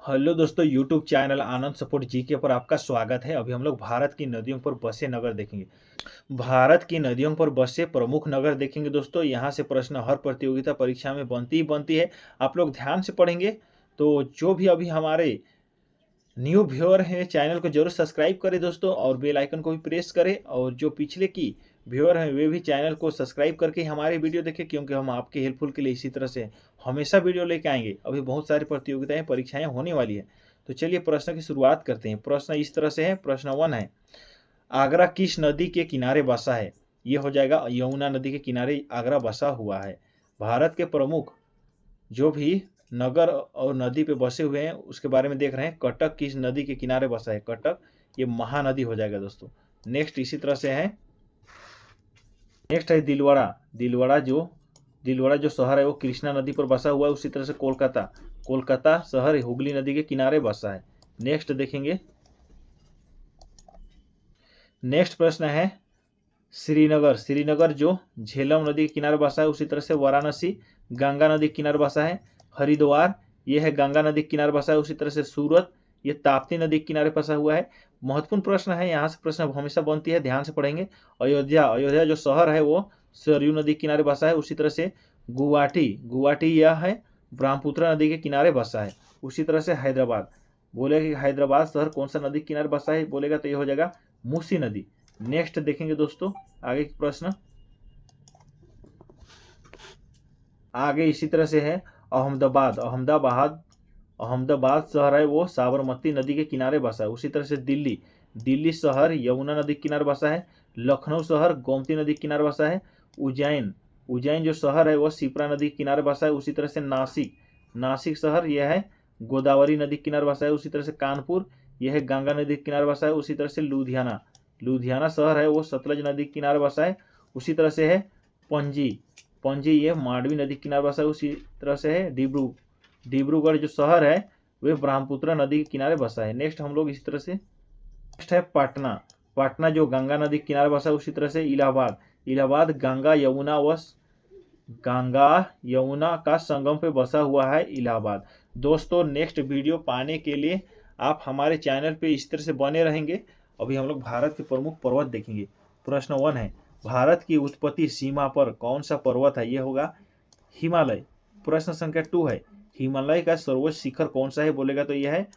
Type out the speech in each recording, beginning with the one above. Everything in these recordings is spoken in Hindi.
हेलो दोस्तों, यूट्यूब चैनल आनंद सपोर्ट जीके पर आपका स्वागत है। अभी हम लोग भारत की नदियों पर बसे नगर देखेंगे। भारत की नदियों पर बसे प्रमुख नगर देखेंगे दोस्तों। यहाँ से प्रश्न हर प्रतियोगिता परीक्षा में बनती ही बनती है। आप लोग ध्यान से पढ़ेंगे तो जो भी अभी हमारे न्यू व्यूअर हैं चैनल को जरूर सब्सक्राइब करें दोस्तों, और बेल आइकन को भी प्रेस करें। और जो पिछले की व्यूअर हैं वे भी चैनल को सब्सक्राइब करके हमारे वीडियो देखें, क्योंकि हम आपके हेल्पफुल के लिए इसी तरह से हमेशा वीडियो लेके आएंगे। अभी बहुत सारी प्रतियोगिताएं परीक्षाएं होने वाली है। तो चलिए प्रश्न की शुरुआत करते हैं। प्रश्न इस तरह से है। प्रश्न 1 है, आगरा किस नदी के किनारे बसा है? ये हो जाएगा यमुना नदी के किनारे आगरा बसा हुआ है। भारत के प्रमुख जो भी नगर और नदी पे बसे हुए हैं उसके बारे में देख रहे हैं। कटक किस नदी के किनारे बसा है? कटक ये महानदी हो जाएगा दोस्तों। नेक्स्ट इसी तरह से है। नेक्स्ट है दिलवाड़ा। दिलवाड़ा जो शहर है वो कृष्णा नदी पर बसा हुआ है। उसी तरह से कोलकाता, कोलकाता शहर हुगली नदी के किनारे बसा है। नेक्स्ट देखेंगे। नेक्स्ट प्रश्न है श्रीनगर। श्रीनगर जो झेलम नदी के किनारे बसा है। उसी तरह से वाराणसी गंगा नदी के किनारे बसा है। हरिद्वार ये है गंगा नदी के किनारे बसा है। उसी तरह से सूरत ये ताप्ती नदी के किनारे बसा हुआ है। महत्वपूर्ण प्रश्न है, यहाँ से प्रश्न हमेशा बनती है, ध्यान से पढ़ेंगे। अयोध्या जो शहर है वो सरयू नदी के किनारे बसा है। उसी तरह से गुवाहाटी यह है ब्रह्मपुत्र नदी के किनारे बसा है। उसी तरह से हैदराबाद, बोलेगा कि हैदराबाद शहर कौन सा नदी के किनारे बसा है, बोलेगा तो ये हो जाएगा मूसी नदी। नेक्स्ट देखेंगे दोस्तों आगे के प्रश्न। आगे इसी तरह से है अहमदाबाद शहर है वो साबरमती नदी के किनारे बसा है। उसी तरह से दिल्ली शहर यमुना नदी के किनारे बसा है। लखनऊ शहर गोमती नदी के किनारे बसा है। उज्जैन जो शहर है वो शिप्रा नदी के किनारे बसा है। उसी तरह से नासिक शहर यह है गोदावरी नदी के किनारे बसा है। उसी तरह से कानपुर यह है गंगा नदी के किनारे बसा है। उसी तरह से लुधियाना शहर है वो सतलज नदी के किनारे बसा है। उसी तरह से है पणजी ये मांडवी नदी के किनारे बसा है। उसी तरह से है डिब्रूगढ़ जो शहर है वे ब्रह्मपुत्र नदी के किनारे बसा है। नेक्स्ट हम लोग इसी तरह से। नेक्स्ट है पटना जो गंगा नदी के किनारे बसा है। उसी तरह से इलाहाबाद गंगा यमुना का संगम पे बसा हुआ है इलाहाबाद। दोस्तों नेक्स्ट वीडियो पाने के लिए आप हमारे चैनल पे इस तरह से बने रहेंगे। अभी हम लोग भारत के प्रमुख पर्वत देखेंगे। प्रश्न 1 है, भारत की उत्पत्ति सीमा पर कौन सा पर्वत है? यह होगा हिमालय। प्रश्न संख्या 2 है, हिमालय का सर्वोच्च शिखर कौन सा है? बोलेगा तो यह है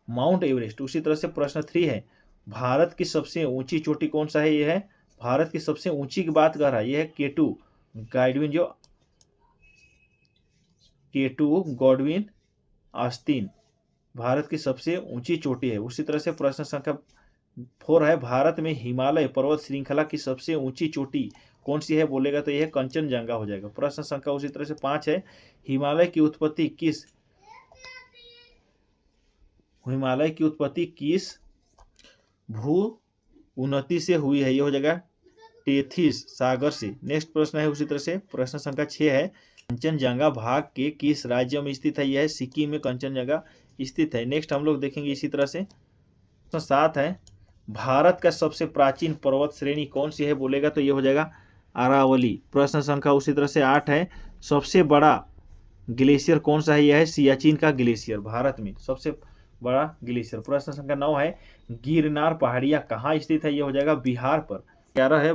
माउंट एवरेस्ट। उसी तरह से प्रश्न 3 है, भारत की सबसे ऊंची चोटी कौन सा है? यह है भारत की सबसे ऊंची की बात कर रहा है, यह है केटू गॉडविन आस्तीन भारत की सबसे ऊंची चोटी है। उसी तरह से प्रश्न संख्या 4 है, भारत में हिमालय पर्वत श्रृंखला की सबसे ऊंची चोटी कौन सी है? बोलेगा तो यह कंचनजंगा हो जाएगा। प्रश्न संख्या उसी तरह से 5 है, हिमालय की उत्पत्ति किस भू उन्नति से हुई है? यह हो जाएगा टेथिस सागर से। नेक्स्ट प्रश्न है उसी तरह से प्रश्न संख्या 6 है, कंचनजंगा भाग के किस राज्य में स्थित है? यह है सिक्किम में कंचनजंगा स्थित है। नेक्स्ट हम लोग देखेंगे इसी तरह से। प्रश्न 7 है, भारत का सबसे प्राचीन पर्वत श्रेणी कौन सी है? बोलेगा तो ये हो जाएगा अरावली। प्रश्न संख्या उसी तरह से 8 है, सबसे बड़ा ग्लेशियर कौन सा है? यह है सियाचिन का ग्लेशियर, भारत में सबसे बड़ा ग्लेशियर। प्रश्न संख्या 9 है, गिरनार पहाड़ियां कहाँ स्थित है? यह हो जाएगा बिहार पर। 11 है,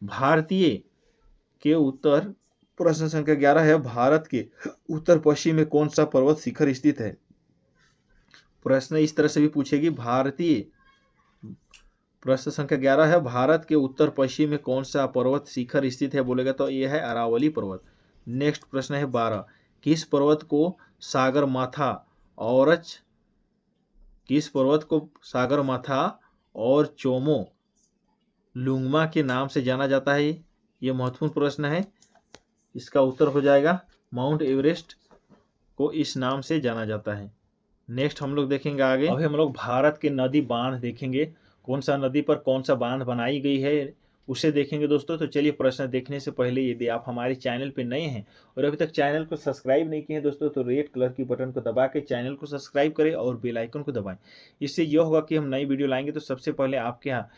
भारतीय के उत्तर। प्रश्न संख्या 11 है, भारत के उत्तर पश्चिम में कौन सा पर्वत शिखर स्थित है? प्रश्न इस तरह से भी पूछेगी, प्रश्न संख्या 11 है, भारत के उत्तर पश्चिम में कौन सा पर्वत शिखर स्थित है? बोलेगा तो यह है अरावली पर्वत। नेक्स्ट प्रश्न है 12, किस पर्वत को सागर माथा और चोमो लुंगमा के नाम से जाना जाता है? यह महत्वपूर्ण प्रश्न है। इसका उत्तर हो जाएगा माउंट एवरेस्ट को इस नाम से जाना जाता है। नेक्स्ट हम लोग देखेंगे आगे। अभी हम लोग भारत के नदी बांध देखेंगे, कौन सा नदी पर कौन सा बांध बनाई गई है उसे देखेंगे दोस्तों। तो चलिए प्रश्न देखने से पहले यदि आप हमारे चैनल पे नए हैं और अभी तक चैनल को सब्सक्राइब नहीं किए हैं दोस्तों, तो रेड कलर की बटन को दबा के चैनल को सब्सक्राइब करें और बेल आइकन को दबाएं। इससे यह होगा कि हम नई वीडियो लाएंगे तो सबसे पहले आपके यहाँ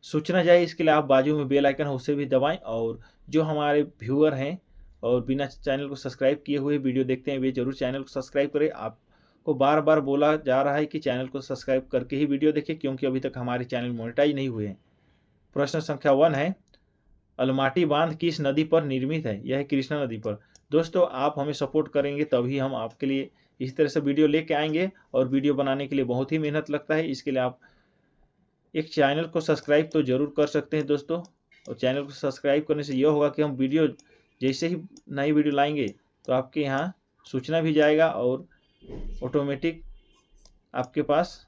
सूचना जाए। इसके लिए आप बाजू में बेल आइकन है उसे भी दबाएं। और जो हमारे व्यूअर हैं और बिना चैनल को सब्सक्राइब किए हुए वीडियो देखते हैं वे जरूर चैनल को सब्सक्राइब करें। आप को बार बार बोला जा रहा है कि चैनल को सब्सक्राइब करके ही वीडियो देखें, क्योंकि अभी तक हमारे चैनल मोनेटाइज नहीं हुए हैं। प्रश्न संख्या 1 है, अलमाटी बांध किस नदी पर निर्मित है? यह है कृष्णा नदी पर। दोस्तों आप हमें सपोर्ट करेंगे तभी हम आपके लिए इस तरह से वीडियो लेके आएंगे, और वीडियो बनाने के लिए बहुत ही मेहनत लगता है। इसके लिए आप एक चैनल को सब्सक्राइब तो जरूर कर सकते हैं दोस्तों, और चैनल को सब्सक्राइब करने से यह होगा कि हम वीडियो जैसे ही नई वीडियो लाएंगे तो आपके यहाँ सूचना भी जाएगा और ऑटोमेटिक आपके पास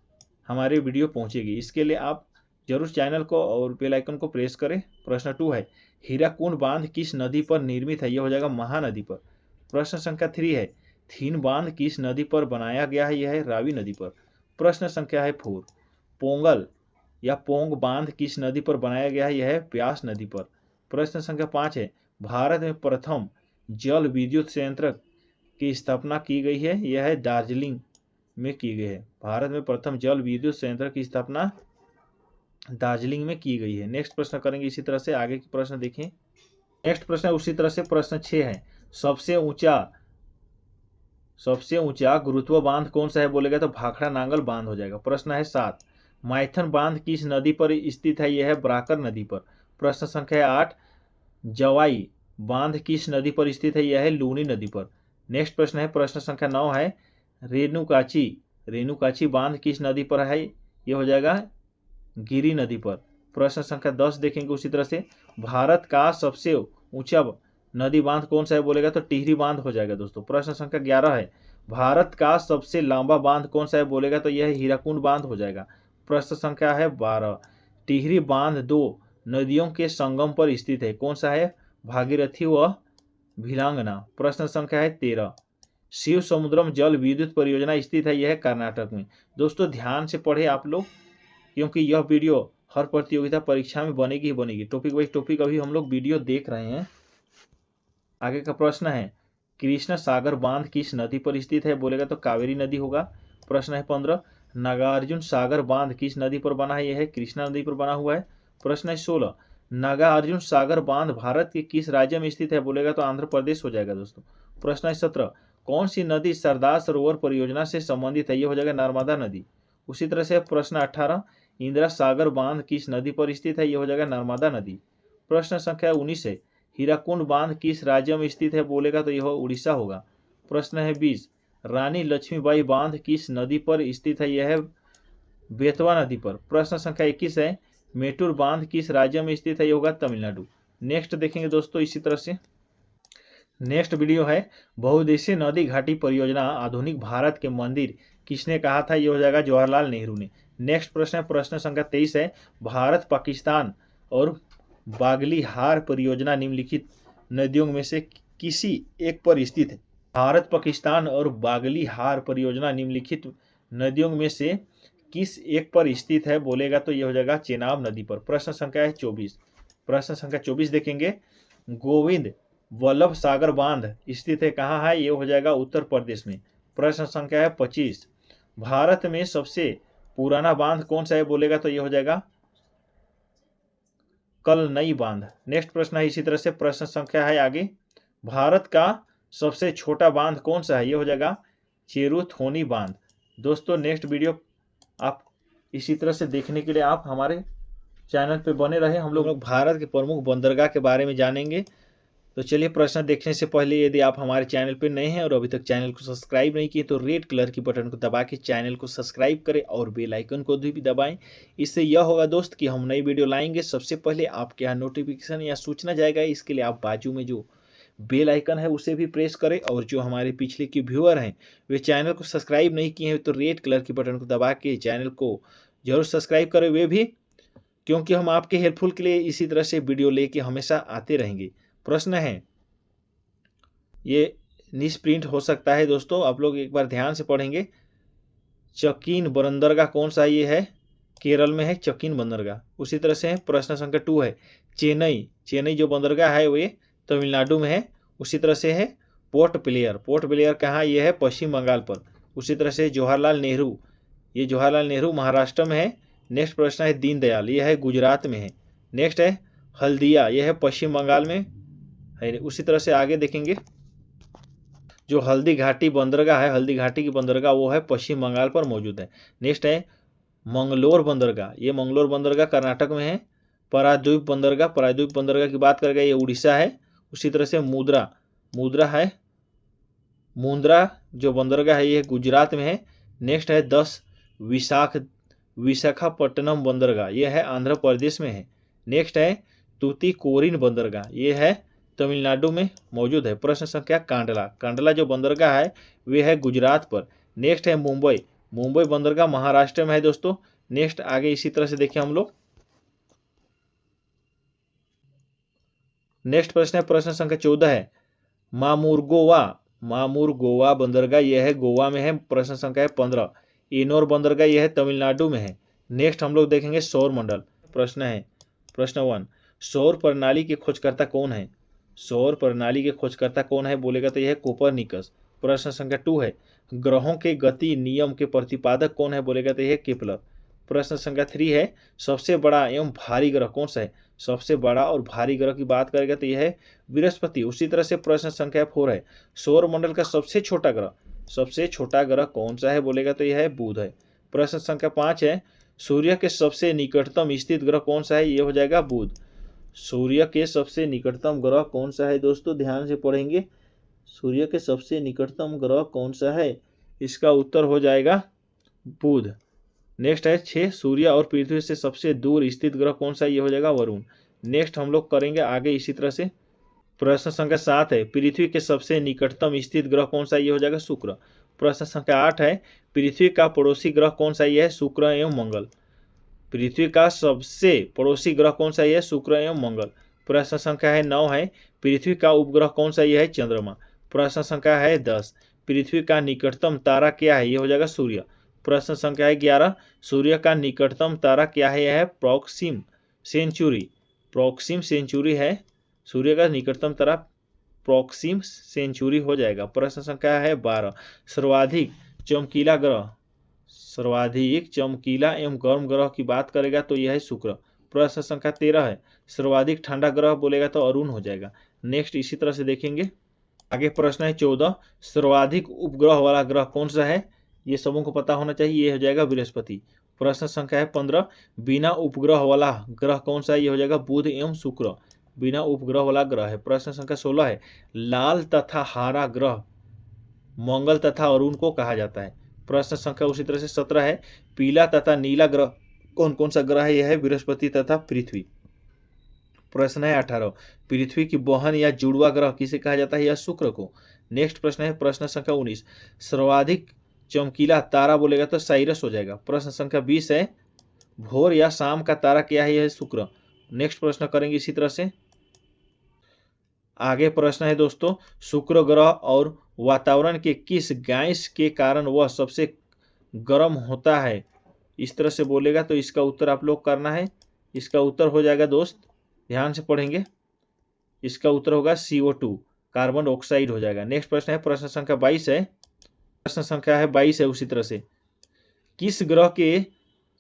हमारे वीडियो पहुँचेगी। इसके लिए आप जरूर चैनल को और बेल आइकन को प्रेस करें। प्रश्न 2 है, हीराकुंड बांध किस नदी पर निर्मित है? यह हो जाएगा महानदी पर। प्रश्न संख्या 3 है, थीन बांध किस नदी पर बनाया गया है? यह है रावी नदी पर। प्रश्न संख्या है 4, पोंगल या पोंग बांध किस नदी पर बनाया गया है? यह है ब्यास नदी पर। प्रश्न संख्या 5 है, भारत में प्रथम जल विद्युत संयंत्र की स्थापना की गई है? यह है दार्जिलिंग में की गई है। भारत में प्रथम जल विद्युत संयंत्र की स्थापना दार्जिलिंग में की गई है। नेक्स्ट प्रश्न करेंगे इसी तरह से, आगे के प्रश्न देखें। नेक्स्ट प्रश्न उसी तरह से प्रश्न 6 है, सबसे ऊंचा गुरुत्व बांध कौन सा है? बोलेगा तो भाखड़ा नांगल बांध हो जाएगा। प्रश्न है 7, माइथन बांध किस नदी पर स्थित है? यह है ब्राकर नदी पर। प्रश्न संख्या 8, जवाई बांध किस नदी पर स्थित है? यह है लूनी नदी पर। नेक्स्ट प्रश्न है प्रश्न संख्या 9 है, रेणुकाची बांध किस नदी पर है? यह हो जाएगा गिरी नदी पर। प्रश्न संख्या 10 देखेंगे उसी तरह से, भारत का सबसे ऊंचा नदी बांध कौन सा है? बोलेगा तो टिहरी बांध हो जाएगा दोस्तों। प्रश्न संख्या 11 है, भारत का सबसे लंबा बांध कौन सा है? बोलेगा तो यह हीराकुंड बांध हो जाएगा। प्रश्न संख्या है 12, टिहरी बांध 2 नदियों के संगम पर स्थित है, कौन सा है? भागीरथी व भिलांगना। प्रश्न संख्या है 13, शिव समुद्रम जल विद्युत परियोजना स्थित है? यह है कर्नाटक में। दोस्तों ध्यान से पढ़े आप लोग, क्योंकि यह वीडियो हर प्रतियोगिता परीक्षा में बनेगी ही बनेगी। टॉपिक वाइज टॉपिक अभी हम लोग वीडियो देख रहे हैं। आगे का प्रश्न है, कृष्ण सागर बांध किस नदी पर स्थित है? बोलेगा तो कावेरी नदी होगा। प्रश्न है 15, नागार्जुन सागर बांध किस नदी पर बना है? यह है कृष्णा नदी पर बना हुआ है। प्रश्न है 16, नागार्जुन सागर बांध भारत के किस राज्य में स्थित है? बोलेगा तो आंध्र प्रदेश हो जाएगा दोस्तों। प्रश्न है 17, कौन सी नदी सरदार सरोवर परियोजना से संबंधित है? यह हो जाएगा नर्मदा नदी। उसी तरह से प्रश्न 18, इंदिरा सागर बांध किस नदी पर स्थित है? यह हो जाएगा नर्मदा नदी। प्रश्न संख्या 19 है, हीराकुंड बांध किस राज्य में स्थित है? बोलेगा तो यह उड़ीसा होगा। प्रश्न है 20, रानी लक्ष्मीबाई बांध किस नदी पर स्थित है? यह है बेतवा नदी पर। प्रश्न संख्या 21 है, मेटूर बांध किस राज्य में स्थित है? यह होगा तमिलनाडु। नेक्स्ट देखेंगे दोस्तों इसी तरह से, नेक्स्ट वीडियो है, बहुउद्देशीय नदी घाटी परियोजना आधुनिक भारत के मंदिर किसने कहा था? यह हो जाएगा जवाहरलाल नेहरू ने। नेक्स्ट प्रश्न है प्रश्न संख्या 23 है, भारत पाकिस्तान और बागलीहार परियोजना निम्नलिखित नदियों में से किसी एक पर स्थित है? भारत पाकिस्तान और बागलीहार परियोजना निम्नलिखित नदियों में से किस एक पर स्थित है? बोलेगा तो यह हो जाएगा चेनाब नदी पर। प्रश्न संख्या है 24। प्रश्न संख्या 24 देखेंगे, गोविंद वल्लभ सागर बांध स्थित है कहाँ है? यह हो जाएगा उत्तर प्रदेश में। प्रश्न संख्या है 25, भारत में सबसे पुराना बांध कौन सा है? बोलेगा तो यह हो जाएगा कलनई बांध। नेक्स्ट प्रश्न है इसी तरह से, प्रश्न संख्या है आगे, भारत का सबसे छोटा बांध कौन सा है? यह हो जाएगा चेरुथोनी बांध। दोस्तों नेक्स्ट वीडियो आप इसी तरह से देखने के लिए आप हमारे चैनल पे बने रहे। हम लोग भारत के प्रमुख बंदरगाह के बारे में जानेंगे। तो चलिए, प्रश्न देखने से पहले यदि आप हमारे चैनल पर नए हैं और अभी तक चैनल को सब्सक्राइब नहीं किए तो रेड कलर की बटन को दबा के चैनल को सब्सक्राइब करें और बेल आइकन को भी दबाएं। इससे यह होगा दोस्त कि हम नई वीडियो लाएंगे सबसे पहले आपके यहाँ नोटिफिकेशन या सूचना जाएगा। इसके लिए आप बाजू में जो बेल आइकन है उसे भी प्रेस करें, और जो हमारे पिछले के व्यूअर हैं वे चैनल को सब्सक्राइब नहीं किए हैं तो रेड कलर की बटन को दबा के चैनल को जरूर सब्सक्राइब करें वे भी, क्योंकि हम आपके हेल्पफुल के लिए इसी तरह से वीडियो लेके हमेशा आते रहेंगे। प्रश्न है, ये निष्प्रिंट हो सकता है दोस्तों, आप लोग एक बार ध्यान से पढ़ेंगे। चकीन बंदरगाह कौन सा? ये है केरल में है चकीन बंदरगाह। उसी तरह से प्रश्न संख्या 2 है, चेन्नई जो बंदरगाह है वे तमिलनाडु में है। उसी तरह से है पोर्ट ब्लेयर कहाँ? ये है पश्चिम बंगाल पर। उसी तरह से जवाहरलाल नेहरू महाराष्ट्र में है। नेक्स्ट प्रश्न है दीनदयाल, यह है गुजरात में है। नेक्स्ट है हल्दिया, यह है पश्चिम बंगाल में है। उसी तरह से आगे देखेंगे, जो हल्दी घाटी बंदरगाह है, हल्दी घाटी की बंदरगाह वो है पश्चिम बंगाल पर मौजूद है। नेक्स्ट है मंगलोर बंदरगाह, ये मंगलोर बंदरगाह कर्नाटक में है। पारादीप बंदरगाह की बात करेगा ये उड़ीसा है। उसी तरह से मुद्रा है, मुंद्रा जो बंदरगाह है ये गुजरात में है। नेक्स्ट है 10 विशाखापट्टनम बंदरगाह, ये है आंध्र प्रदेश में है। नेक्स्ट है तूतीकोरिन बंदरगाह, ये है तमिलनाडु में मौजूद है। प्रश्न संख्या कांडला जो बंदरगाह है वे है गुजरात पर। नेक्स्ट है मुंबई बंदरगाह महाराष्ट्र में है दोस्तों। नेक्स्ट आगे इसी तरह से देखिए हम लोग, नेक्स्ट प्रश्न है प्रश्न संख्या 14 है मामुर्गोवा बंदरगाह, यह है गोवा में है। प्रश्न संख्या 15 इनोर बंदरगाह, यह है तमिलनाडु में है। नेक्स्ट हम लोग देखेंगे सौर मंडल। प्रश्न 1 सौर प्रणाली के खोजकर्ता कौन है? सौर प्रणाली के खोजकर्ता कौन है बोलेगा तो यह है कोपरनिकस। प्रश्न संख्या 2 है ग्रहों के गति नियम के प्रतिपादक कौन है बोलेगा तो यह है केपलर। प्रश्न संख्या 3 है सबसे बड़ा एवं भारी ग्रह कौन सा है? सबसे बड़ा और भारी ग्रह की बात करेगा तो यह है बृहस्पति। उसी तरह से प्रश्न संख्या 4 है सौर मंडल का सबसे छोटा ग्रह कौन सा है बोलेगा तो यह है बुध है। प्रश्न संख्या 5 है सूर्य के सबसे निकटतम स्थित ग्रह कौन सा है? यह हो जाएगा बुध। सूर्य के सबसे निकटतम ग्रह कौन सा है दोस्तों? ध्यान से पढ़ेंगे, सूर्य के सबसे निकटतम ग्रह कौन सा है? इसका उत्तर हो जाएगा बुध। नेक्स्ट है 6 सूर्य और पृथ्वी से सबसे दूर स्थित ग्रह कौन सा है? ये हो जाएगा वरुण। नेक्स्ट हम लोग करेंगे आगे इसी तरह से। प्रश्न संख्या 7 है पृथ्वी के सबसे निकटतम स्थित ग्रह कौन सा है? ये हो जाएगा शुक्र। प्रश्न संख्या 8 है पृथ्वी का पड़ोसी ग्रह कौन सा है? ये है शुक्र एवं मंगल। पृथ्वी का सबसे पड़ोसी ग्रह कौन सा है? शुक्र एवं मंगल। प्रश्न संख्या 9 है पृथ्वी का उपग्रह कौन सा? यह है चंद्रमा। प्रश्न संख्या 10 पृथ्वी का निकटतम तारा क्या है? यह हो जाएगा सूर्य। प्रश्न संख्या 11 सूर्य का निकटतम तारा क्या है? यह है प्रॉक्सिम सेंचुरी है। सूर्य का निकटतम तारा प्रॉक्सिम सेंचुरी हो जाएगा। प्रश्न संख्या 12 सर्वाधिक चमकीला एवं गर्म ग्रह की बात करेगा तो यह है शुक्र। प्रश्न संख्या 13 है सर्वाधिक ठंडा ग्रह बोलेगा तो अरुण हो जाएगा। नेक्स्ट इसी तरह से देखेंगे आगे। प्रश्न 14 सर्वाधिक उपग्रह वाला ग्रह कौन सा है? ये सबों को पता होना चाहिए, ये हो जाएगा बृहस्पति। प्रश्न संख्या 15 बिना उपग्रह वाला ग्रह कौन सा है? ये हो जाएगा बुध एवं शुक्र, बिना उपग्रह वाला ग्रह है। प्रश्न संख्या 16 है लाल तथा हरा ग्रह मंगल तथा अरुण को कहा जाता है। प्रश्न संख्या उसी तरह से 17 है पीला तथा नीला ग्रह कौन कौन सा ग्रह है? यह है बृहस्पति तथा पृथ्वी। प्रश्न 18 पृथ्वी की बहन या जुड़वा ग्रह किसे कहा जाता है? यह शुक्र को। नेक्स्ट प्रश्न है प्रश्न संख्या 19 सर्वाधिक चमकीला तारा बोलेगा तो साइरस हो जाएगा। प्रश्न संख्या 20 है भोर या शाम का तारा क्या है? यह है शुक्र। नेक्स्ट प्रश्न करेंगे इसी तरह से आगे। प्रश्न है दोस्तों शुक्र ग्रह और वातावरण के किस गैस के कारण वह सबसे गर्म होता है? इस तरह से बोलेगा तो इसका उत्तर आप लोग करना है। इसका उत्तर हो जाएगा दोस्त, ध्यान से पढ़ेंगे, इसका उत्तर होगा CO2 कार्बन ऑक्साइड हो जाएगा। नेक्स्ट प्रश्न है प्रश्न संख्या 22 है, प्रश्न संख्या 22 है उसी तरह से किस ग्रह के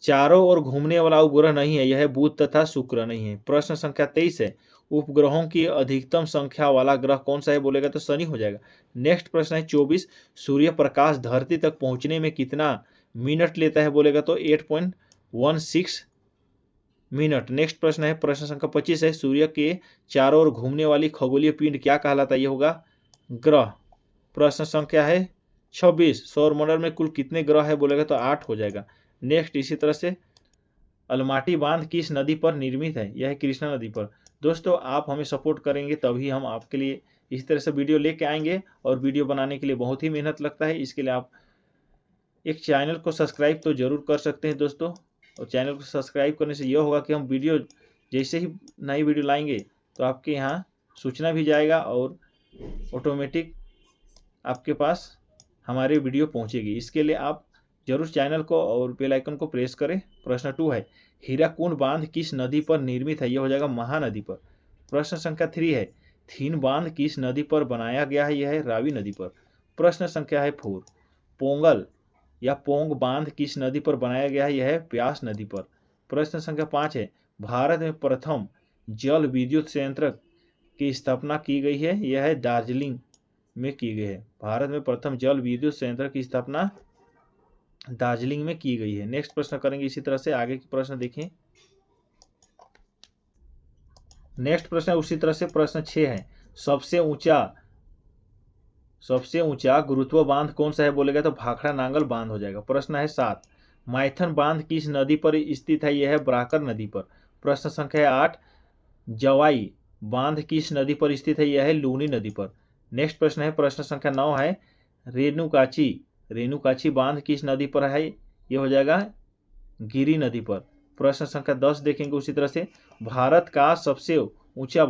चारों ओर घूमने वाला उपग्रह नहीं है? यह है बुध तथा शुक्र नहीं है। प्रश्न संख्या 23 है उपग्रहों की अधिकतम संख्या वाला ग्रह कौन सा है बोलेगा तो शनि हो जाएगा। नेक्स्ट प्रश्न है 24 सूर्य प्रकाश धरती तक पहुंचने में कितना मिनट लेता है बोलेगा तो 8.16 मिनट। नेक्स्ट प्रश्न है प्रश्न संख्या 25 है सूर्य के चारों ओर घूमने वाली खगोलीय पिंड क्या कहलाता है? ये होगा ग्रह। प्रश्न संख्या 26 सौरमंडल में कुल कितने ग्रह है बोलेगा तो 8 हो जाएगा। नेक्स्ट इसी तरह से अलमाटी बांध किस नदी पर निर्मित है? यह है कृष्णा नदी पर। दोस्तों आप हमें सपोर्ट करेंगे तभी हम आपके लिए इस तरह से वीडियो लेके आएंगे, और वीडियो बनाने के लिए बहुत ही मेहनत लगता है। इसके लिए आप एक चैनल को सब्सक्राइब तो जरूर कर सकते हैं दोस्तों, और चैनल को सब्सक्राइब करने से यह होगा कि हम वीडियो जैसे ही नई वीडियो लाएंगे तो आपके यहाँ सूचना भी जाएगा और ऑटोमेटिक आपके पास हमारे वीडियो पहुँचेगी। इसके लिए आप जरूर चैनल को और बेल आइकन को प्रेस करें। प्रश्न 2 है हीराकुंड बांध किस नदी पर निर्मित है? यह हो जाएगा महानदी पर। प्रश्न संख्या 3 है थीन बांध किस नदी पर बनाया गया है? यह है रावी नदी पर। प्रश्न संख्या 4 पोंगल या पोंग बांध किस नदी पर बनाया गया है? यह है ब्यास नदी पर। प्रश्न संख्या 5 है भारत में प्रथम जल विद्युत संयंत्र की स्थापना की गई है? यह है दार्जिलिंग में की गई है। भारत में प्रथम जल विद्युत संयंत्र की स्थापना दार्जिलिंग में की गई है। नेक्स्ट प्रश्न करेंगे इसी तरह से, आगे के प्रश्न देखें। नेक्स्ट प्रश्न उसी तरह से प्रश्न 6 है, सबसे ऊंचा गुरुत्व बांध कौन सा है बोलेगा तो भाखड़ा नांगल बांध हो जाएगा। प्रश्न है 7, माइथन बांध किस नदी पर स्थित है, यह है ब्राकर नदी पर। प्रश्न संख्या है 8, जवाई बांध किस नदी पर स्थित है, यह है लूनी नदी पर। नेक्स्ट प्रश्न है प्रश्न संख्या 9 है, रेणुकाची बांध किस नदी पर है, यह हो जाएगा गिरी नदी पर। प्रश्न संख्या 10 देखेंगे उसी तरह से, भारत का सबसे ऊंचा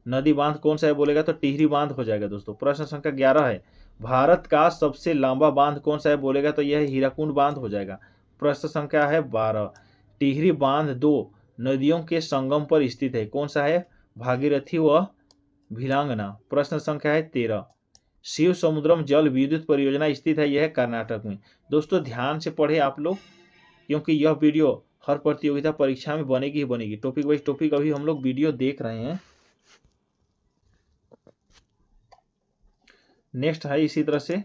नदी बांध कौन सा है बोलेगा तो टिहरी बांध हो जाएगा दोस्तों। प्रश्न संख्या 11 है, भारत का सबसे लंबा बांध कौन सा है बोलेगा तो यह हीराकुंड बांध हो जाएगा। प्रश्न संख्या है 12, टिहरी बांध 2 नदियों के संगम पर स्थित है, कौन सा है, भागीरथी व भिलांगना। प्रश्न संख्या है 13, शिव समुद्रम जल विद्युत परियोजना स्थित है, यह है कर्नाटक में। दोस्तों ध्यान से पढ़े आप लोग, क्योंकि यह वीडियो हर प्रतियोगिता परीक्षा में बनेगी ही बनेगी। टॉपिक वाइज टॉपिक अभी हम लोग वीडियो देख रहे हैं। नेक्स्ट है इसी तरह से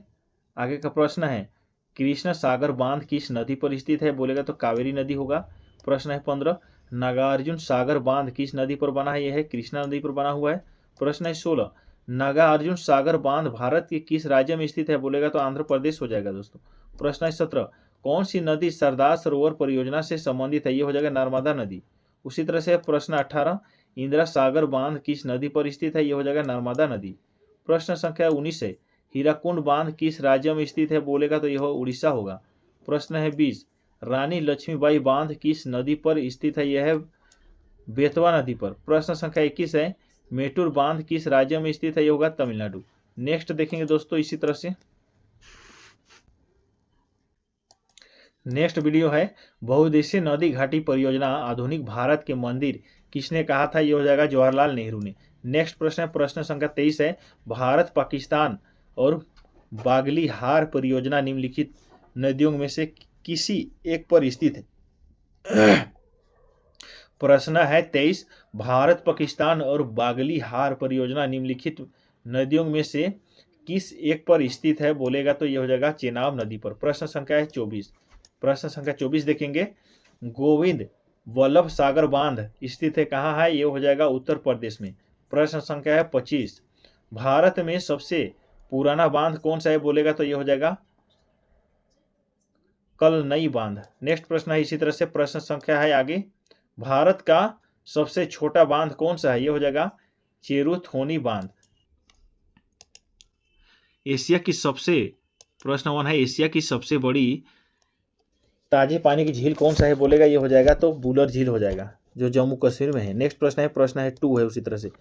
आगे का प्रश्न है, कृष्ण सागर बांध किस नदी पर स्थित है बोलेगा तो कावेरी नदी होगा। प्रश्न है 15, नागार्जुन सागर बांध किस नदी पर बना है, यह है कृष्णा नदी पर बना हुआ है। प्रश्न है 16, नागार्जुन सागर बांध भारत के किस राज्य में स्थित है बोलेगा तो आंध्र प्रदेश हो जाएगा दोस्तों। प्रश्न है 17, कौन सी नदी सरदार सरोवर परियोजना से संबंधित है, ये हो जाएगा नर्मदा नदी। उसी तरह से प्रश्न 18, इंदिरा सागर बांध किस नदी पर स्थित है, ये हो जाएगा नर्मदा नदी। प्रश्न संख्या 19 है, हीराकुंड बांध किस राज्य में स्थित है बोलेगा तो यह उड़ीसा होगा। प्रश्न है 20, रानी लक्ष्मीबाई बांध किस नदी पर स्थित है, यह है बेतवा नदी पर। प्रश्न संख्या 21 है, मेटूर बांध किस राज्य में स्थित है, यह होगा तमिलनाडु। नेक्स्ट देखेंगे दोस्तों इसी तरह से, नेक्स्ट वीडियो है, बहुउद्देशीय नदी घाटी परियोजना आधुनिक भारत के मंदिर किसने कहा था, यह हो जाएगा जवाहरलाल नेहरू ने। नेक्स्ट प्रश्न है प्रश्न संख्या 23 है, भारत पाकिस्तान और बागलीहार परियोजना निम्नलिखित नदियों में से किसी एक पर स्थित है। प्रश्न है 23, भारत पाकिस्तान और बागलीहार परियोजना निम्नलिखित नदियों में से किस एक पर स्थित है बोलेगा तो यह हो जाएगा चेनाब नदी पर। प्रश्न संख्या है 24, प्रश्न संख्या 24 देखेंगे, गोविंद वल्लभ सागर बांध स्थित है कहाँ है, यह हो जाएगा उत्तर प्रदेश में। प्रश्न संख्या है 25, भारत में सबसे पुराना बांध कौन सा है बोलेगा तो यह हो जाएगा कलनई बांध। नेक्स्ट प्रश्न है इसी तरह से, प्रश्न संख्या है आगे, भारत का सबसे छोटा बांध कौन सा है, यह हो जाएगा चेरुथोनी बांध। एशिया की सबसे, प्रश्न 1 है, एशिया की सबसे बड़ी ताजे पानी की झील कौन सा है बोलेगा, ये हो जाएगा तो बुलर झील हो जाएगा, जो जम्मू कश्मीर में है। नेक्स्ट प्रश्न है 2 है उसी तरह से,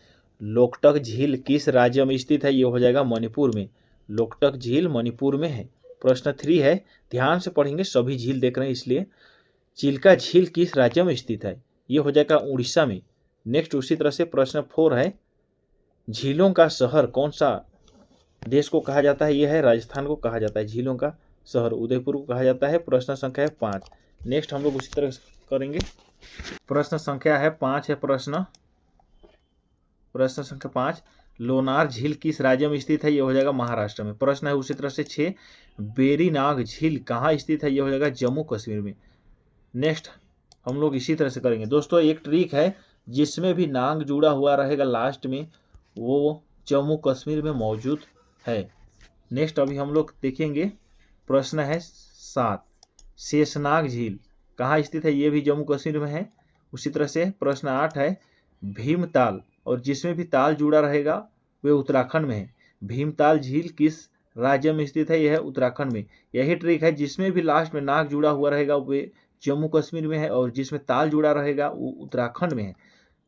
लोकटक झील किस राज्य में स्थित है, ये हो जाएगा मणिपुर में। लोकटक झील मणिपुर में है। प्रश्न 3 है, ध्यान से पढ़ेंगे, सभी झील देख रहे हैं इसलिए, चिल्का झील किस राज्य में स्थित है, ये हो जाएगा उड़ीसा में। नेक्स्ट उसी तरह से प्रश्न 4 है, झीलों का शहर कौन सा देश को कहा जाता है, यह है राजस्थान को कहा जाता है, झीलों का शहर उदयपुर को कहा जाता है। प्रश्न संख्या है 5। नेक्स्ट हम लोग उसी तरह करेंगे, प्रश्न संख्या है 5 है, प्रश्न संख्या 5, लोनार झील किस राज्य में स्थित है, यह हो जाएगा महाराष्ट्र में। प्रश्न है उसी तरह से 6, बेरीनाग झील कहाँ स्थित है, यह हो जाएगा जम्मू कश्मीर में। नेक्स्ट हम लोग इसी तरह से करेंगे दोस्तों, एक ट्रिक है, जिसमें भी नाग जुड़ा हुआ रहेगा लास्ट में वो जम्मू कश्मीर में मौजूद है। नेक्स्ट अभी हम लोग देखेंगे, प्रश्न है 7, शेषनाग झील कहाँ स्थित है, ये भी जम्मू कश्मीर में है। उसी तरह से प्रश्न 8 है, भीमताल, और जिसमें भी ताल जुड़ा रहेगा वे उत्तराखंड में है। भीमताल झील किस राज्य में स्थित है, यह है उत्तराखंड में। यही ट्रिक है, जिसमें भी लास्ट में नाग जुड़ा हुआ रहेगा वे जम्मू कश्मीर में है, और जिसमें ताल जुड़ा रहेगा वो उत्तराखंड में है।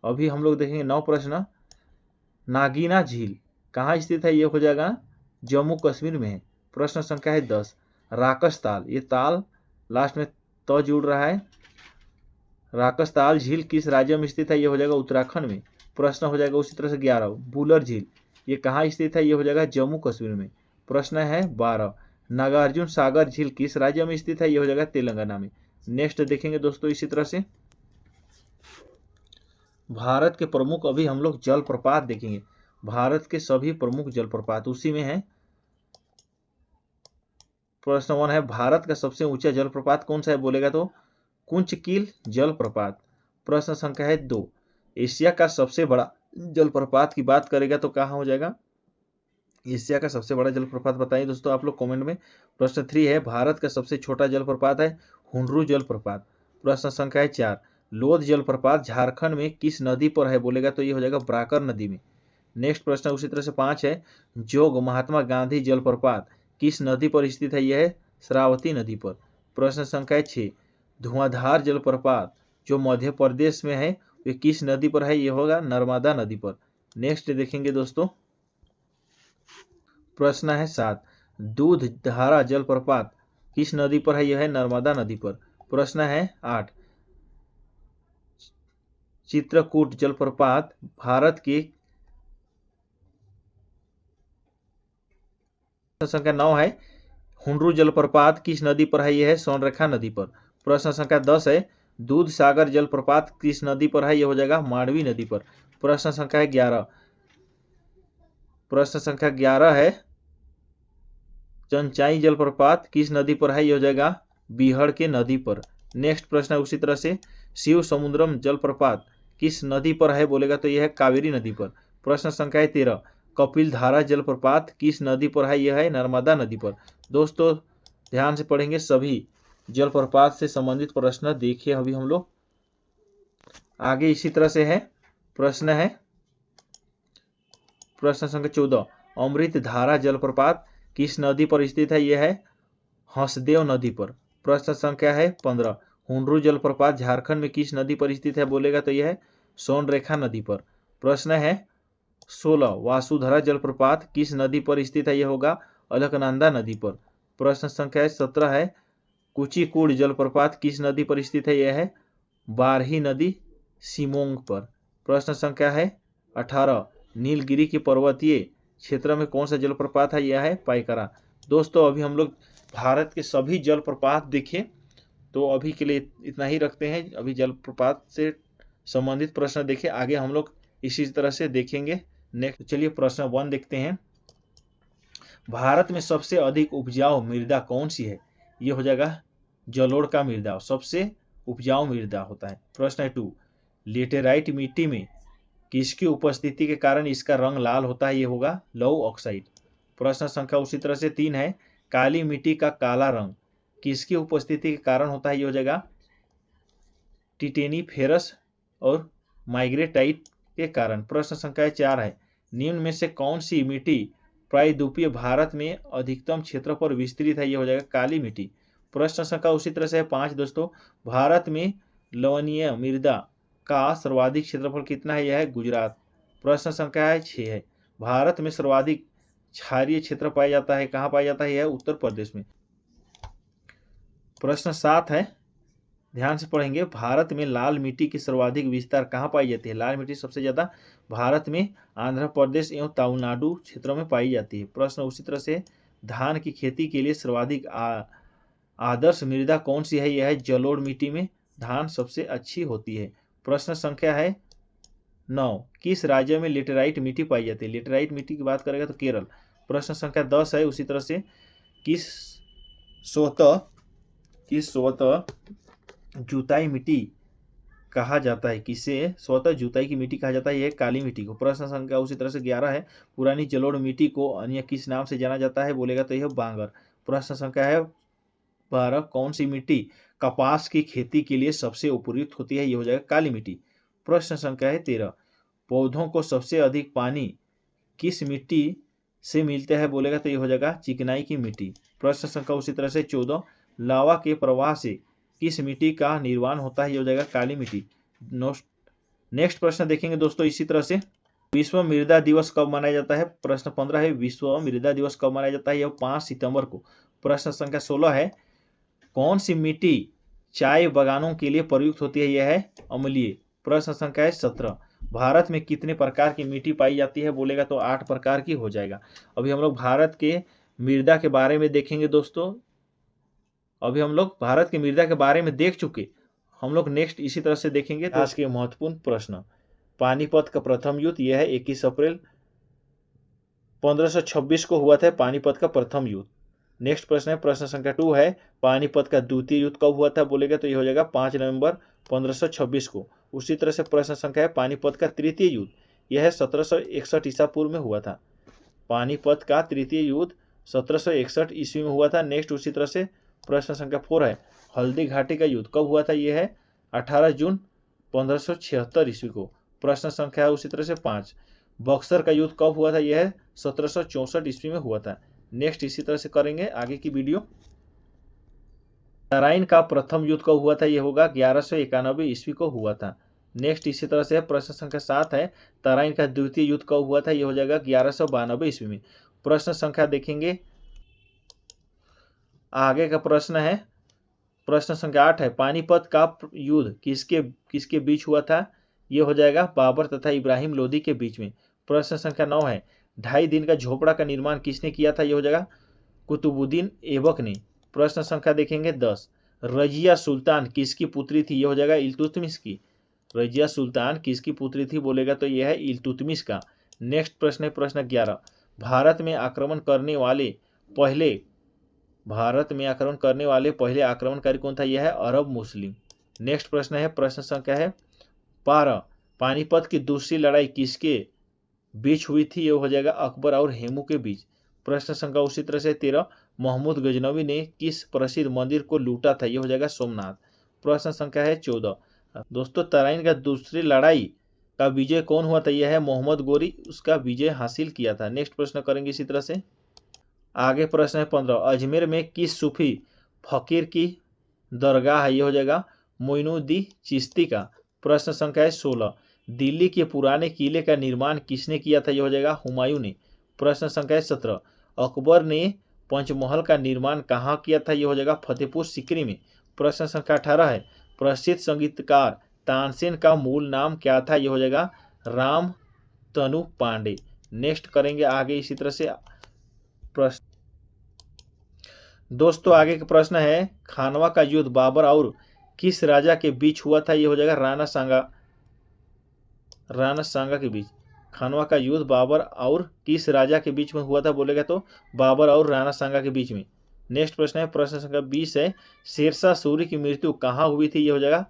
अभी हम लोग देखेंगे 9 प्रश्न, नागीना झील कहाँ स्थित है, यह हो जाएगा जम्मू कश्मीर में है। प्रश्न संख्या है 10, राकस ताल, ये ताल लास्ट में तो जुड़ रहा है, राकस ताल झील किस राज्य में स्थित है, यह हो जाएगा उत्तराखंड में। प्रश्न हो जाएगा उसी तरह से 11, बुलर झील ये कहाँ स्थित है, यह हो जाएगा जम्मू कश्मीर में। प्रश्न है 12, नागार्जुन सागर झील किस राज्य में स्थित है, यह हो जाएगा तेलंगाना में। नेक्स्ट देखेंगे दोस्तों इसी तरह से, भारत के प्रमुख, अभी हम लोग जलप्रपात देखेंगे, भारत के सभी प्रमुख जलप्रपात उसी में है। प्रश्न 1 है भारत का सबसे ऊंचा जलप्रपात कौन सा है बोलेगा तो कुंचकील जलप्रपात। प्रश्न संख्या है 2, एशिया का सबसे बड़ा जलप्रपात की बात करेगा तो कहाँ हो जाएगा, एशिया का सबसे बड़ा जलप्रपात बताइए दोस्तों आप लोग कमेंट में। प्रश्न 3 है भारत का सबसे छोटा जलप्रपात है हुंडरू जलप्रपात। प्रश्न संख्या है 4, लोध जलप्रपात झारखंड में किस नदी पर है बोलेगा तो ये हो जाएगा ब्राकर नदी में। नेक्स्ट प्रश्न उसी तरह से 5 है, जोग महात्मा गांधी जलप्रपात किस नदी पर स्थित है, यह है श्रावती नदी पर। प्रश्न संख्या 6, धुआंधार जलप्रपात जो मध्य प्रदेश में है वे किस नदी पर है, ये होगा नर्मदा नदी पर। नेक्स्ट देखेंगे दोस्तों, प्रश्न है 7, दूध धारा जलप्रपात किस नदी पर है, यह है नर्मदा नदी पर। प्रश्न है 8, चित्रकूट जलप्रपात भारत के। संख्या 9 है, हुंडरू जलप्रपात किस नदी पर है, यह है सोनरेखा नदी पर। प्रश्न संख्या 10 है, दूध सागर जलप्रपात किस नदी पर है, यह हो जाएगा मांडवी नदी पर। प्रश्न संख्या 11 है, चंचाई जलप्रपात किस नदी पर है, यह हो जाएगा बीहड़ के नदी पर। नेक्स्ट प्रश्न उसी तरह से, शिव समुद्रम जलप्रपात किस नदी पर है बोलेगा तो यह है कावेरी नदी पर। प्रश्न संख्या 13, कपिल धारा जलप्रपात किस नदी पर है, यह है नर्मदा नदी पर। दोस्तों ध्यान से पढ़ेंगे, सभी जलप्रपात से संबंधित प्रश्न देखिए अभी हम लोग आगे। इसी तरह से है प्रश्न संख्या 14, अमृत धारा जलप्रपात किस नदी पर स्थित है, यह है हंसदेव नदी पर। प्रश्न संख्या है 15, हुंडरू जलप्रपात झारखंड में किस नदी पर स्थित है बोलेगा तो यह है सोनरेखा नदी पर। प्रश्न है 16, वासुधरा जलप्रपात किस नदी पर स्थित है, यह होगा अलकनंदा नदी पर। प्रश्न संख्या 17 है, कुचिकुड़ जलप्रपात किस नदी पर स्थित है, यह है बारही नदी सिमोंग पर। प्रश्न संख्या है 18, नीलगिरी के पर्वतीय क्षेत्र में कौन सा जलप्रपात है, यह है पाइकरा। दोस्तों अभी हम लोग भारत के सभी जलप्रपात देखे, तो अभी के लिए इतना ही रखते हैं। अभी जलप्रपात से संबंधित प्रश्न देखे, आगे हम लोग इसी तरह से देखेंगे। नेक्स्ट चलिए प्रश्न 1 देखते हैं, भारत में सबसे अधिक उपजाऊ मृदा कौन सी है, ये हो जाएगा जलोढ़ का मृदा सबसे उपजाऊ मृदा होता है। प्रश्न 2, लेटेराइट मिट्टी में किसकी उपस्थिति के कारण इसका रंग लाल होता है, ये होगा लौह ऑक्साइड। प्रश्न संख्या उसी तरह से 3 है, काली मिट्टी का काला रंग किसकी उपस्थिति के कारण होता है, ये हो जाएगा टिटेनीफेरस और माइग्रेटाइट के कारण। प्रश्न संख्या 4 है, निम्न में से कौन सी मिट्टी प्रायद्वीपीय भारत में अधिकतम क्षेत्र पर विस्तृत है, ये हो जाएगा काली मिट्टी। प्रश्न संख्या उसी तरह से है 5 दोस्तों, भारत में लवणीय मृदा का सर्वाधिक क्षेत्रफल कितना है, यह है गुजरात। प्रश्न संख्या 6 है, भारत में सर्वाधिक क्षारीय क्षेत्र पाया जाता है, कहाँ पाया जाता है, यह है उत्तर प्रदेश में। प्रश्न 7 है, ध्यान से पढ़ेंगे, भारत में लाल मिट्टी की सर्वाधिक विस्तार कहाँ पाई जाती है, लाल मिट्टी सबसे ज्यादा भारत में आंध्र प्रदेश एवं तमिलनाडु क्षेत्रों में पाई जाती है। प्रश्न उसी तरह से, धान की खेती के लिए सर्वाधिक आदर्श मृदा कौन सी है, यह है जलोढ़ मिट्टी में धान सबसे अच्छी होती है। प्रश्न संख्या है 9, किस राज्य में लेटेराइट मिट्टी पाई जाती है, लेटेराइट मिट्टी की बात करेगा तो केरल। प्रश्न संख्या 10 है उसी तरह से, किस स्वतः जुताई मिट्टी कहा जाता है, किसे स्वतः जुताई की मिट्टी कहा जाता है, यह काली मिट्टी को। प्रश्न संख्या उसी तरह से 11 है, पुरानी जलोढ़ मिट्टी को अन्य किस नाम से जाना जाता है बोलेगा तो यह बांगर। प्रश्न संख्या है 12, कौन सी मिट्टी कपास की खेती के लिए सबसे उपयुक्त होती है, यह हो जाएगा काली मिट्टी। प्रश्न संख्या है 13, पौधों को सबसे अधिक पानी किस मिट्टी से मिलता है बोलेगा तो यह हो जाएगा चिकनाई की मिट्टी। प्रश्न संख्या उसी तरह से 14, लावा के प्रवाह से किस मिट्टी का निर्माण होता है, यह हो जाएगा काली मिट्टी। नेक्स्ट प्रश्न देखेंगे दोस्तों इसी तरह से, विश्व मृदा दिवस कब मनाया जाता है। प्रश्न 15 है, विश्व मृदा दिवस कब मनाया जाता है, यह 5 सितंबर को। प्रश्न संख्या 16 है, कौन सी मिट्टी चाय बागानों के लिए प्रयुक्त होती है, यह है अम्लीय। प्रश्न संख्या 17, भारत में कितने प्रकार की मिट्टी पाई जाती है बोलेगा तो 8 प्रकार की हो जाएगा। अभी हम लोग भारत के मृदा के बारे में देखेंगे दोस्तों, अभी हम लोग भारत के मृदा के बारे में देख चुके, हम लोग नेक्स्ट इसी तरह से देखेंगे। तो आज के महत्वपूर्ण प्रश्न, पानीपत का प्रथम युद्ध, यह है 21 अप्रैल 1526 को हुआ था पानीपत का प्रथम युद्ध। नेक्स्ट प्रश्न है, प्रश्न संख्या 2 है, पानीपत का द्वितीय युद्ध कब हुआ था बोलेगा तो ये हो जाएगा 5 नवंबर 1526 को। उसी तरह से प्रश्न संख्या है, पानीपत का तृतीय युद्ध, यह 1761 ईसा पूर्व में हुआ था। पानीपत का तृतीय युद्ध 1761 ईस्वी में हुआ था। नेक्स्ट उसी तरह से प्रश्न संख्या 4 है, हल्दी घाटी का युद्ध कब हुआ था, यह है 18 जून 1576 ईस्वी को। प्रश्न संख्या उसी तरह से 5, बक्सर का युद्ध कब हुआ था, यह है 1764 ईस्वी में हुआ था। नेक्स्ट इसी तरह से करेंगे आगे की वीडियो। तराइन का प्रथम युद्ध कब हुआ था, यह होगा 1191 ईस्वी को हुआ था। नेक्स्ट इसी तरह से प्रश्न संख्या 7 है, तराइन का द्वितीय युद्ध कब हुआ था, यह हो जाएगा 1192 ईस्वी में। प्रश्न संख्या देखेंगे, आगे का प्रश्न है, प्रश्न संख्या 8 है, पानीपत का युद्ध किसके किसके बीच हुआ था, यह हो जाएगा बाबर तथा इब्राहिम लोदी के बीच में। प्रश्न संख्या 9 है, 2.5 दिन का झोपड़ा का निर्माण किसने किया था, यह हो जाएगा कुतुबुद्दीन ऐबक ने। प्रश्न संख्या देखेंगे 10, रजिया सुल्तान किसकी पुत्री थी, यह हो जाएगा इल्तुतमिश की। रजिया सुल्तान किसकी पुत्री थी बोलेगा तो यह है इल्तुतमिश का। नेक्स्ट प्रश्न है प्रश्न 11, भारत में आक्रमण करने वाले पहले आक्रमणकारी कौन था, यह है अरब मुस्लिम। नेक्स्ट प्रश्न है प्रश्न संख्या है 12, पानीपत की दूसरी लड़ाई किसके बीच हुई थी, यह हो जाएगा अकबर और हेमू के बीच। प्रश्न संख्या उसी तरह से 13, महमूद गजनवी ने किस प्रसिद्ध मंदिर को लूटा था, यह हो जाएगा सोमनाथ। प्रश्न संख्या है 14, दोस्तों तराइन का दूसरी लड़ाई का विजय कौन हुआ था, यह है मोहम्मद गोरी, उसका विजय हासिल किया था। नेक्स्ट प्रश्न करेंगे इसी तरह से। आगे प्रश्न है 15, अजमेर में किस सूफी फकीर की दरगाह है, यह हो जाएगा मोइनुद्दीन चिश्ती का। प्रश्न संख्या है 16, दिल्ली के पुराने किले का निर्माण किसने किया था, यह हो जाएगा हुमायूं ने। प्रश्न संख्या है 17, अकबर ने पंचमहल का निर्माण कहाँ किया था, यह हो जाएगा फतेहपुर सीकरी में। प्रश्न संख्या 18 है, प्रसिद्ध संगीतकार तानसेन का मूल नाम क्या था, यह हो जाएगा राम तनु पांडे। नेक्स्ट करेंगे आगे इसी तरह से प्रश्न। दोस्तों आगे का प्रश्न है, खानवा का युद्ध बाबर और किस राजा के बीच हुआ था, यह हो जाएगा राणा सांगा के बीच। खानवा का युद्ध बाबर और किस राजा के बीच में हुआ था बोलेगा तो बाबर और राणा सांगा के बीच में। नेक्स्ट प्रश्न है प्रश्न संख्या 20 है, शेरशाह सूरी की मृत्यु कहाँ हुई थी, यह हो जाएगा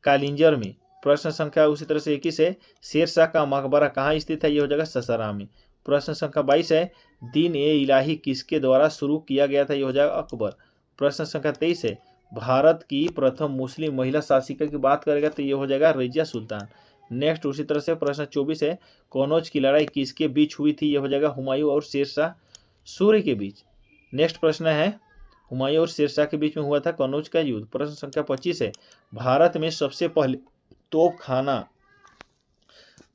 कालिंजर में। प्रश्न संख्या उसी तरह से 21 है, शेरशाह का मकबरा कहाँ स्थित है, यह हो जाएगा ससाराम में। प्रश्न संख्या 22 है, दीन ए इलाही किसके द्वारा शुरू किया गया था, यह हो जाएगा अकबर। प्रश्न संख्या 23 है, भारत की प्रथम मुस्लिम महिला शासिका की बात करेगा तो यह हो जाएगा रजिया सुल्तान। नेक्स्ट उसी तरह से प्रश्न 24 है, कनौज की लड़ाई किसके बीच हुई थी, यह हो जाएगा हुमायूं और शेरशाह सूरी के बीच। नेक्स्ट प्रश्न है, हुमायूं और शेरशाह के बीच में हुआ था कनौज का युद्ध। प्रश्न संख्या 25 है, भारत में सबसे पहले तोप खाना।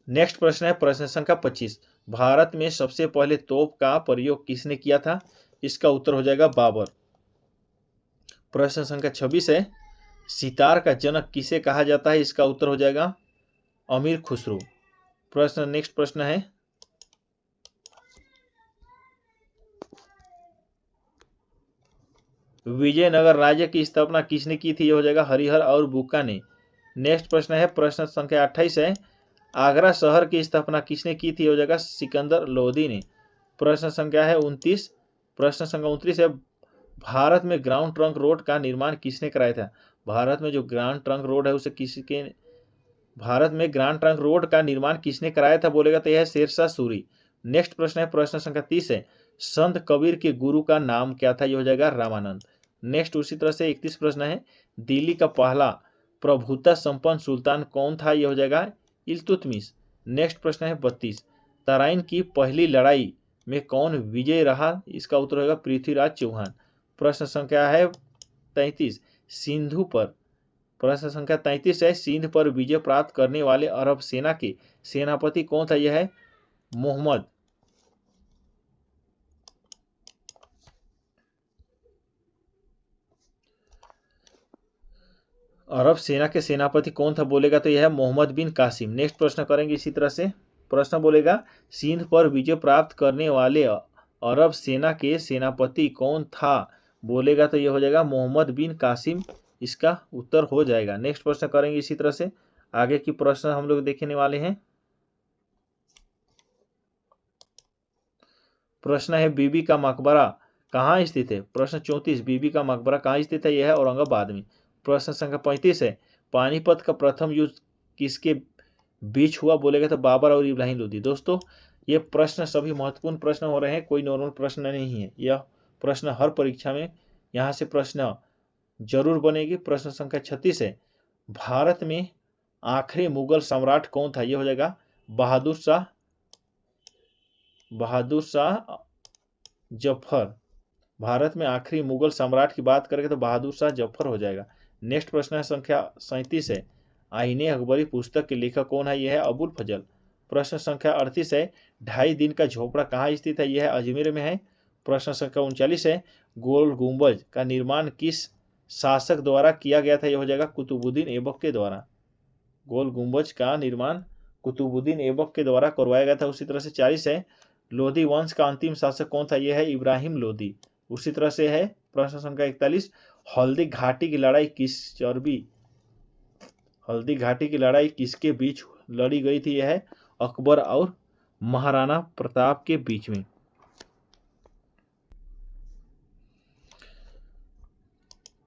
नेक्स्ट प्रश्न है प्रश्न संख्या 25, भारत में सबसे पहले तोप का प्रयोग किसने किया था, इसका उत्तर हो जाएगा बाबर। प्रश्न संख्या 26 है, सितार का जनक किसे कहा जाता है, इसका उत्तर हो जाएगा अमीर खुसरो। नेक्स्ट प्रश्न है, विजयनगर राज्य की स्थापना किसने की थी, यह हो जाएगा हरिहर और बुक्का ने। नेक्स्ट प्रश्न है प्रश्न संख्या 28 है, आगरा शहर की स्थापना किसने की थी, हो जाएगा सिकंदर लोदी ने। प्रश्न संख्या है 29, प्रश्न संख्या 29 है, भारत में ग्राउंड ट्रंक रोड का निर्माण किसने कराया था। भारत में जो ग्रांड ट्रंक रोड है उसे किसके भारत में ग्रांड ट्रंक रोड का निर्माण किसने कराया था बोलेगा तो यह है शेरशाह सूरी। नेक्स्ट प्रश्न है प्रश्न संख्या 30 है, संत कबीर के गुरु का नाम क्या था, यह हो जाएगा रामानंद। नेक्स्ट उसी तरह से 31 प्रश्न है, दिल्ली का पहला प्रभुता संपन्न सुल्तान कौन था, यह हो जाएगा इल्तुतमिश। नेक्स्ट प्रश्न है 32, तराइन की पहली लड़ाई में कौन विजय रहा, इसका उत्तर होगा पृथ्वीराज चौहान। प्रश्न संख्या है 33, सिंधु पर प्रश्न संख्या 33 है, सिंध पर विजय प्राप्त करने वाले अरब सेना के सेनापति कौन था, यह है मोहम्मद। अरब सेना के सेनापति कौन था बोलेगा तो यह है मोहम्मद बिन कासिम। नेक्स्ट प्रश्न करेंगे इसी तरह से, प्रश्न बोलेगा सिंध पर विजय प्राप्त करने वाले अरब सेना के सेनापति कौन था बोलेगा तो यह हो जाएगा मोहम्मद बिन कासिम, इसका उत्तर हो जाएगा। नेक्स्ट प्रश्न करेंगे इसी तरह से, आगे की प्रश्न हम लोग देखने वाले हैं। प्रश्न है, बीबी का मकबरा कहाँ स्थित है? प्रश्न 34 बीबी का मकबरा कहाँ स्थित है? यह है औरंगाबाद में। प्रश्न संख्या 35 है पानीपत का प्रथम युद्ध किसके बीच हुआ? बोलेगा तो बाबर और इब्राहिम लोदी। दोस्तों ये प्रश्न सभी महत्वपूर्ण प्रश्न हो रहे हैं, कोई नॉर्मल प्रश्न नहीं है। यह प्रश्न हर परीक्षा में यहाँ से प्रश्न जरूर बनेगी। प्रश्न संख्या 36 है भारत में आखिरी मुगल सम्राट कौन था? यह हो जाएगा बहादुर शाह जफर। भारत में आखिरी मुगल सम्राट की बात करेंगे तो बहादुर शाह जफर हो जाएगा। नेक्स्ट प्रश्न है संख्या 37 है आईने अकबरी पुस्तक के लेखक कौन है? यह है अबुल फजल। प्रश्न संख्या 38 है 2.5 दिन का झोपड़ा कहाँ स्थित है? यह है अजमेर में है। प्रश्न संख्या 39 है गोल गुंबज का निर्माण किस शासक द्वारा किया गया था? यह हो जाएगा कुतुबुद्दीन ऐबक के द्वारा। गोल गुंबज का निर्माण कुतुबुद्दीन ऐबक के द्वारा करवाया गया था। उसी तरह से 40 है लोधी वंश का अंतिम शासक कौन था? यह है इब्राहिम लोधी। उसी तरह से है प्रश्न संख्या 41 हल्दी घाटी की लड़ाई किसके बीच लड़ी गई थी? यह है अकबर और महाराणा प्रताप के बीच में।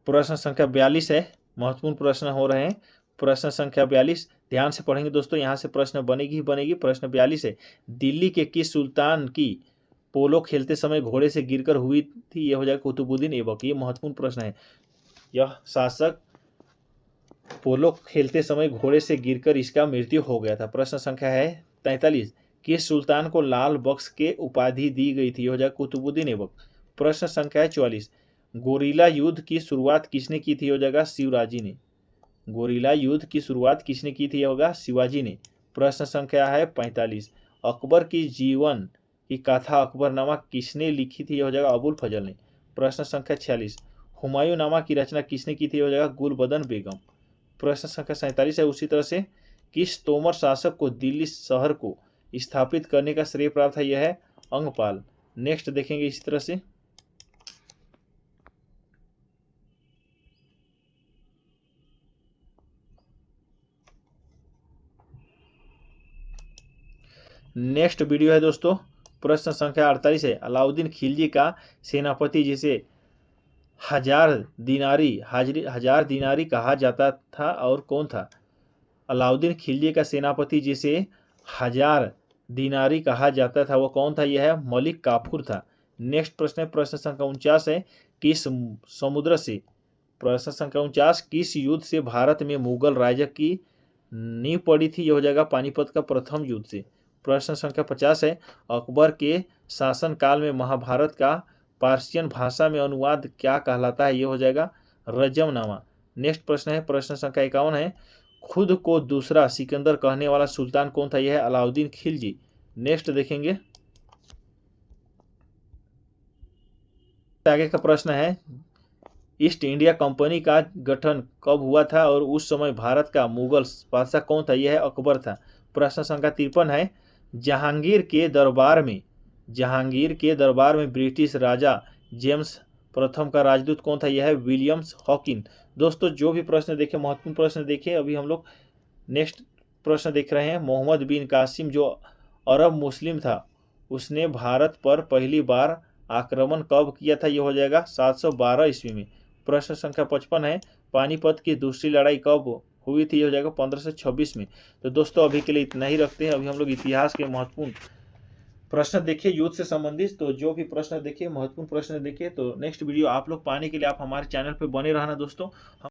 प्रश्न संख्या 42 है महत्वपूर्ण प्रश्न हो रहे हैं। प्रश्न संख्या 42 ध्यान से पढ़ेंगे दोस्तों, यहाँ से प्रश्न बनेगी ही बनेगी। प्रश्न 42 है दिल्ली के किस सुल्तान की पोलो खेलते समय घोड़े से गिरकर हुई थी? यह हो जाएगा कुतुबुद्दीन ऐबक। ये महत्वपूर्ण प्रश्न है। यह शासक पोलो खेलते समय घोड़े से गिरकर इसका मृत्यु हो गया था। प्रश्न संख्या है 43 किस सुल्तान को लाल बख्श के उपाधि दी गई थी? यह हो जाएगा कुतुबुद्दीन ऐबक। प्रश्न संख्या है 44 गोरिल्ला युद्ध की शुरुआत किसने की थी? हो जाएगा शिवाजी ने। गोरिल्ला युद्ध की शुरुआत किसने की थी? होगा शिवाजी ने। प्रश्न संख्या है 45 अकबर की जीवन की कथा अकबरनामा किसने लिखी थी? हो जाएगा अबुल फजल ने। प्रश्न संख्या 46 हुमायूं नामा की रचना किसने की थी? हो जाएगा गुलबदन बेगम। प्रश्न संख्या 47 है उसी तरह से किस तोमर शासक को दिल्ली शहर को स्थापित करने का श्रेय प्राप्त है? यह है अंगपाल। नेक्स्ट देखेंगे इसी तरह से नेक्स्ट वीडियो है दोस्तों प्रश्न संख्या 48 है अलाउद्दीन खिलजी का सेनापति जिसे हजार दिनारी कहा जाता था और कौन था? अलाउद्दीन खिलजी का सेनापति जिसे 1000 दिनारी कहा जाता था वो कौन था? यह है मलिक काफूर था। नेक्स्ट प्रश्न है प्रश्न संख्या 49 है किस समुद्र से प्रश्न संख्या 49 किस युद्ध से भारत में मुगल राज्य की नींव पड़ी थी? यह हो जाएगा पानीपत का प्रथम युद्ध से। प्रश्न संख्या 50 है अकबर के शासनकाल में महाभारत का पार्सियन भाषा में अनुवाद क्या कहलाता है? यह हो जाएगा रजमनामा। नेक्स्ट प्रश्न है प्रश्न संख्या 51 है खुद को दूसरा सिकंदर कहने वाला सुल्तान कौन था? यह है अलाउद्दीन खिलजी। नेक्स्ट देखेंगे आगे का प्रश्न है ईस्ट इंडिया कंपनी का गठन कब हुआ था और उस समय भारत का मुगल बादशाह कौन था? यह है अकबर था। प्रश्न संख्या 53 है जहांगीर के दरबार में ब्रिटिश राजा जेम्स प्रथम का राजदूत कौन था? यह है विलियम्स हॉकिन। दोस्तों जो भी प्रश्न देखे महत्वपूर्ण प्रश्न देखे। अभी हम लोग नेक्स्ट प्रश्न देख रहे हैं मोहम्मद बिन कासिम जो अरब मुस्लिम था उसने भारत पर पहली बार आक्रमण कब किया था? यह हो जाएगा 712 ईस्वी में। प्रश्न संख्या 55 है पानीपत की दूसरी लड़ाई कब हुई थी? हो जाएगा 1526 में। तो दोस्तों अभी के लिए इतना ही रखते हैं। अभी हम लोग इतिहास के महत्वपूर्ण प्रश्न देखिए युद्ध से संबंधित। तो जो भी प्रश्न देखिए महत्वपूर्ण प्रश्न देखिए तो नेक्स्ट वीडियो आप लोग पाने के लिए आप हमारे चैनल पे बने रहना दोस्तों।